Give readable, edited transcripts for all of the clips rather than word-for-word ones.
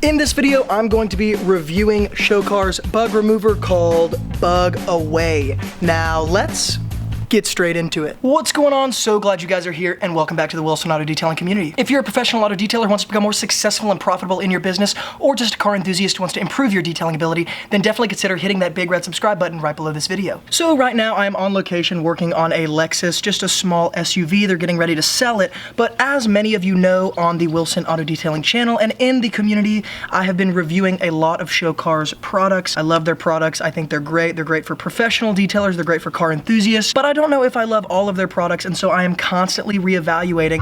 In this video, I'm going to be reviewing Shokar's bug remover called Bug Away. Now, let's get straight into it. What's going on? So glad you guys are here and welcome back to the Wilson Auto Detailing community. If you're a professional auto detailer who wants to become more successful and profitable in your business, or just a car enthusiast who wants to improve your detailing ability, then definitely consider hitting that big red subscribe button right below this video. So right now I'm on location working on a Lexus, just a small SUV. They're getting ready to sell it, but as many of you know on the Wilson Auto Detailing channel and in the community, I have been reviewing a lot of Shokar's products. I love their products. I think they're great. They're great for professional detailers. They're great for car enthusiasts, but I don't know if I love all of their products, and so I am constantly reevaluating.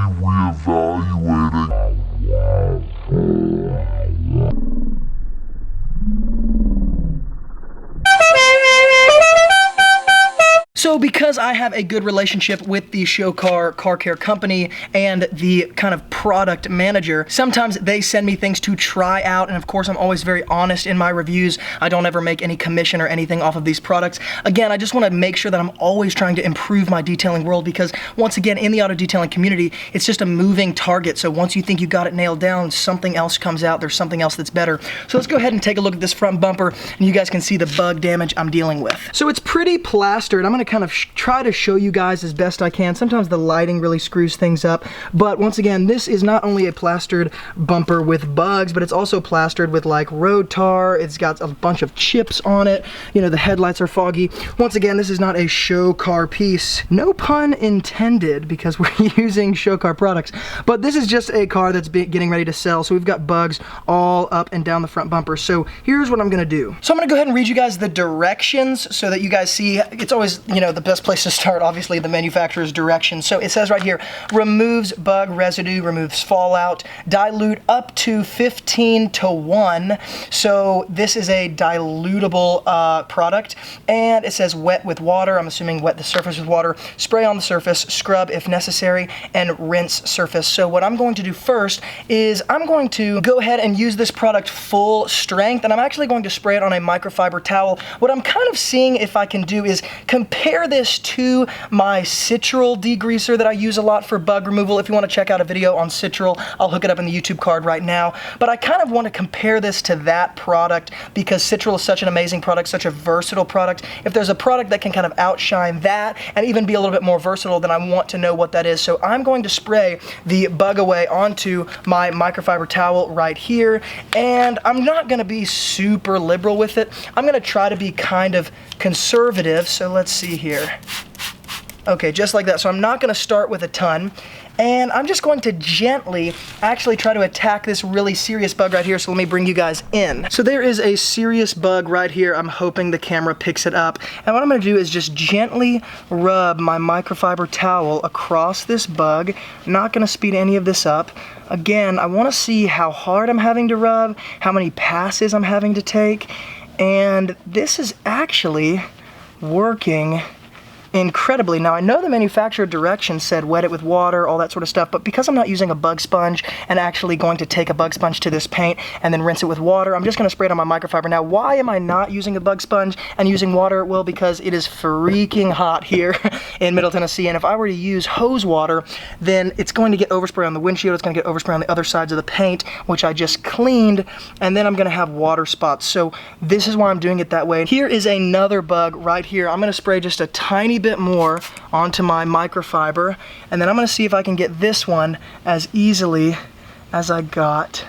So because I have a good relationship with the Shokar car care company and the kind of product manager, sometimes they send me things to try out, and of course I'm always very honest in my reviews. I don't ever make any commission or anything off of these products. Again, I just want to make sure that I'm always trying to improve my detailing world, because once again, in the auto detailing community, it's just a moving target. So once you think you got it nailed down, something else comes out. There's something else that's better. So let's go ahead and take a look at this front bumper, and you guys can see the bug damage I'm dealing with. So it's pretty plastered. I'm going to kind of try to show you guys as best I can. Sometimes the lighting really screws things up, but once again, this is not only a plastered bumper with bugs, but it's also plastered with like road tar. It's got a bunch of chips on it. You know, the headlights are foggy. Once again, this is not a Shokar piece. No pun intended, because we're using Shokar products, but this is just a car that's getting ready to sell. So we've got bugs all up and down the front bumper. So here's what I'm gonna do. So I'm gonna go ahead and read you guys the directions so that you guys see. It's always, you know, the best place to start, obviously, the manufacturer's directions. So it says right here, removes bug residue, removes fallout, dilute up to 15 to 1. So this is a dilutable product, and it says wet with water. I'm assuming wet the surface with water, spray on the surface, scrub if necessary, and rinse surface. So what I'm going to do first is I'm going to go ahead and use this product full strength, and I'm actually going to spray it on a microfiber towel. What I'm kind of seeing if I can do is compare this to my Citral degreaser that I use a lot for bug removal. If you want to check out a video on Citral, I'll hook it up in the YouTube card right now. But I kind of want to compare this to that product because Citral is such an amazing product, such a versatile product. If there's a product that can kind of outshine that and even be a little bit more versatile, then I want to know what that is. So I'm going to spray the Bug Away onto my microfiber towel right here, and I'm not going to be super liberal with it. I'm going to try to be kind of conservative. So let's see here. Okay, just like that. So I'm not going to start with a ton, and I'm just going to gently actually try to attack this really serious bug right here. So let me bring you guys in. So there is a serious bug right here. I'm hoping the camera picks it up. And what I'm going to do is just gently rub my microfiber towel across this bug. Not going to speed any of this up. Again, I want to see how hard I'm having to rub, how many passes I'm having to take, and this is actually working incredibly. Now, I know the manufacturer directions said wet it with water, all that sort of stuff, but because I'm not using a bug sponge and actually going to take a bug sponge to this paint and then rinse it with water, I'm just going to spray it on my microfiber. Now, why am I not using a bug sponge and using water? Well, because it is freaking hot here in Middle Tennessee, and if I were to use hose water, then it's going to get overspray on the windshield, it's going to get overspray on the other sides of the paint, which I just cleaned, and then I'm going to have water spots. So this is why I'm doing it that way. Here is another bug right here. I'm going to spray just a tiny bit more onto my microfiber, and then I'm going to see if I can get this one as easily as I got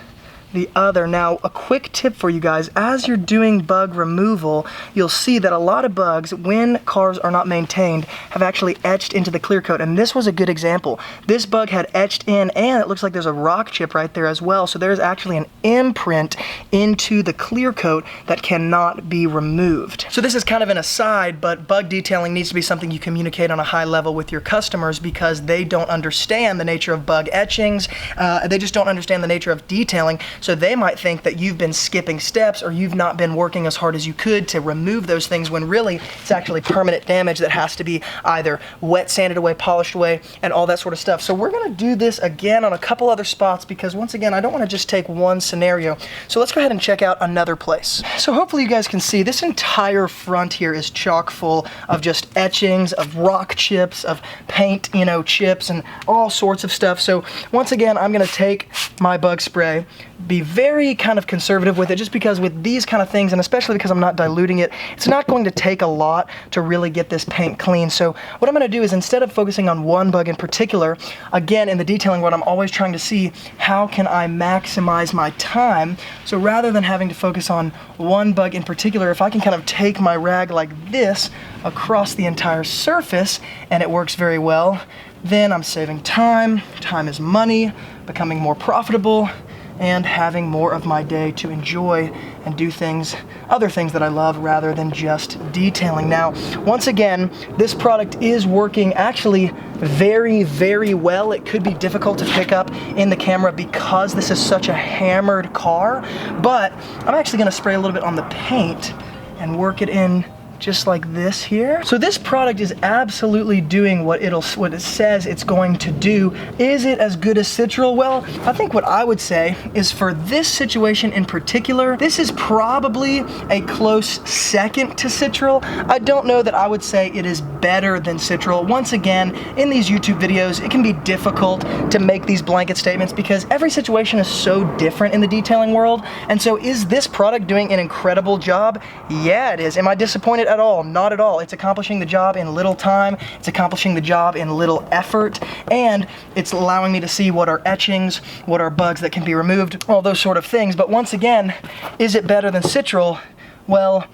the other. Now, a quick tip for you guys, as you're doing bug removal, you'll see that a lot of bugs, when cars are not maintained, have actually etched into the clear coat, and this was a good example. This bug had etched in, and it looks like there's a rock chip right there as well, so there's actually an imprint into the clear coat that cannot be removed. So this is kind of an aside, but bug detailing needs to be something you communicate on a high level with your customers, because they don't understand the nature of bug etchings, they just don't understand the nature of detailing. So they might think that you've been skipping steps or you've not been working as hard as you could to remove those things, when really it's actually permanent damage that has to be either wet sanded away, polished away, and all that sort of stuff. So we're going to do this again on a couple other spots, because once again, I don't want to just take one scenario. So let's go ahead and check out another place. So hopefully you guys can see this entire front here is chock full of just etchings, of rock chips, of paint, you know, chips, and all sorts of stuff. So once again, I'm going to take my bug spray, be very kind of conservative with it, just because with these kind of things, and especially because I'm not diluting it, it's not going to take a lot to really get this paint clean. So what I'm going to do is, instead of focusing on one bug in particular, again, in the detailing world, I'm always trying to see how can I maximize my time. So rather than having to focus on one bug in particular, if I can kind of take my rag like this across the entire surface and it works very well, then I'm saving time. Time is money, becoming more profitable, and having more of my day to enjoy and do things, other things that I love, rather than just detailing. Now, once again, this product is working actually very, very well. It could be difficult to pick up in the camera because this is such a hammered car, but I'm actually gonna spray a little bit on the paint and work it in just like this here. So this product is absolutely doing what it says it's going to do. Is it as good as Citral? Well, I think what I would say is, for this situation in particular, this is probably a close second to Citral. I don't know that I would say it is better than Citral. Once again, in these YouTube videos, it can be difficult to make these blanket statements because every situation is so different in the detailing world. And so, is this product doing an incredible job? Yeah, it is. Am I disappointed at all? Not at all. It's accomplishing the job in little time, it's accomplishing the job in little effort, and it's allowing me to see what are etchings, what are bugs that can be removed, all those sort of things. But once again, is it better than Citral? Well,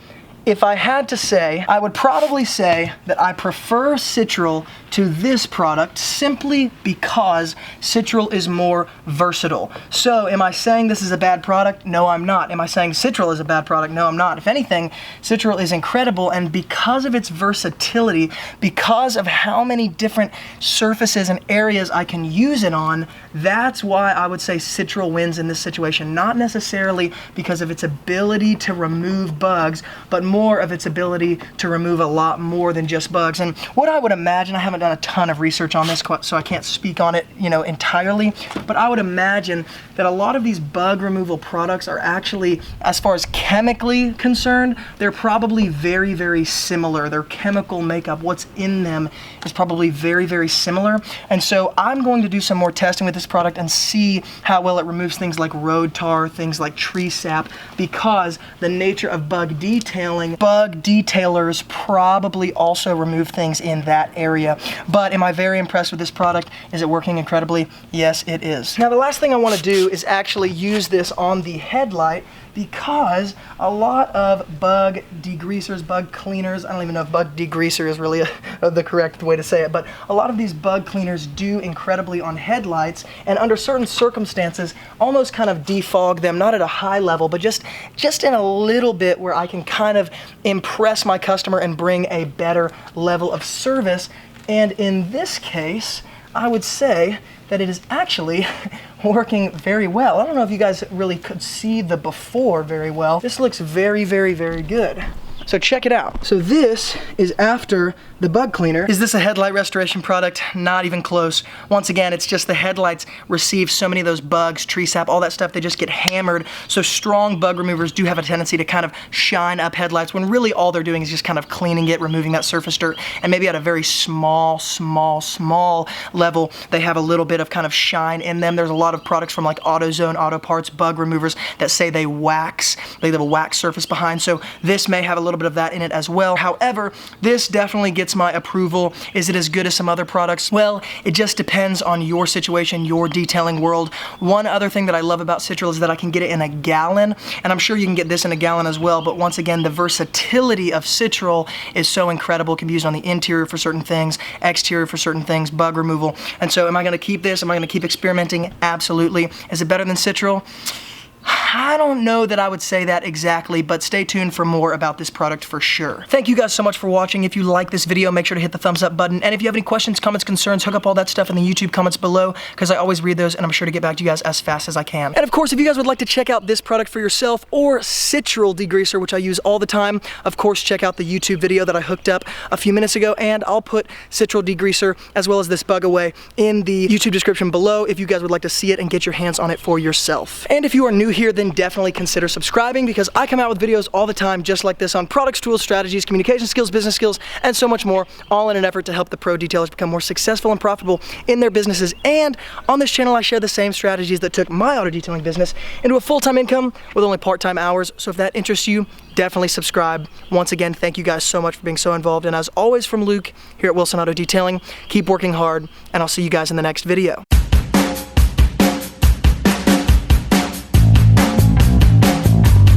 if I had to say, I would probably say that I prefer Citral to this product simply because Citral is more versatile. So am I saying this is a bad product? No, I'm not. Am I saying Citral is a bad product? No, I'm not. If anything, Citral is incredible, and because of its versatility, because of how many different surfaces and areas I can use it on, that's why I would say Citral wins in this situation. Not necessarily because of its ability to remove bugs, but more of its ability to remove a lot more than just bugs. And what I would imagine, I haven't done a ton of research on this, so I can't speak on it, entirely, but I would imagine that a lot of these bug removal products are actually, as far as chemically concerned, they're probably very, very similar. Their chemical makeup, what's in them, is probably very, very similar. And so I'm going to do some more testing with this product and see how well it removes things like road tar, things like tree sap, because the nature of bug detailing, bug detailers probably also remove things in that area. But am I very impressed with this product? Is it working incredibly? Yes, it is. Now, the last thing I want to do is actually use this on the headlight, because a lot of bug degreasers, bug cleaners, I don't even know if bug degreaser is really the correct way to say it, but a lot of these bug cleaners do incredibly on headlights, and under certain circumstances almost kind of defog them, not at a high level, but just in a little bit where I can kind of impress my customer and bring a better level of service. And in this case, I would say that it is actually working very well. I don't know if you guys really could see the before very well. This looks very, very, very good. So check it out. So this is after the bug cleaner. Is this a headlight restoration product? Not even close. Once again, it's just the headlights receive so many of those bugs, tree sap, all that stuff, they just get hammered. So strong bug removers do have a tendency to kind of shine up headlights when really all they're doing is just kind of cleaning it, removing that surface dirt, and maybe at a very small level, they have a little bit of kind of shine in them. There's a lot of products from like AutoZone, Auto Parts, bug removers that say they wax, they leave a wax surface behind. So this may have a little bit of that in it as well. However, this definitely gets my approval. Is it as good as some other products? Well, it just depends on your situation, your detailing world. One other thing that I love about Citral is that I can get it in a gallon, and I'm sure you can get this in a gallon as well, but once again, the versatility of Citral is so incredible. It can be used on the interior for certain things, exterior for certain things, bug removal. And so am I gonna keep this? Am I gonna keep experimenting? Absolutely. Is it better than Citral? I don't know that I would say that exactly, but stay tuned for more about this product for sure. Thank you guys so much for watching. If you like this video, make sure to hit the thumbs up button. And if you have any questions, comments, concerns, hook up all that stuff in the YouTube comments below, because I always read those and I'm sure to get back to you guys as fast as I can. And of course, if you guys would like to check out this product for yourself, or Citral degreaser, which I use all the time, of course, check out the YouTube video that I hooked up a few minutes ago, and I'll put Citral degreaser as well as this bug away in the YouTube description below if you guys would like to see it and get your hands on it for yourself. And if you are new here, then definitely consider subscribing, because I come out with videos all the time just like this on products, tools, strategies, communication skills, business skills, and so much more, all in an effort to help the pro detailers become more successful and profitable in their businesses. And on this channel, I share the same strategies that took my auto detailing business into a full-time income with only part-time hours. So if that interests you, definitely subscribe. Once again, thank you guys so much for being so involved. And as always, from Luke here at Wilson Auto Detailing, keep working hard, and I'll see you guys in the next video.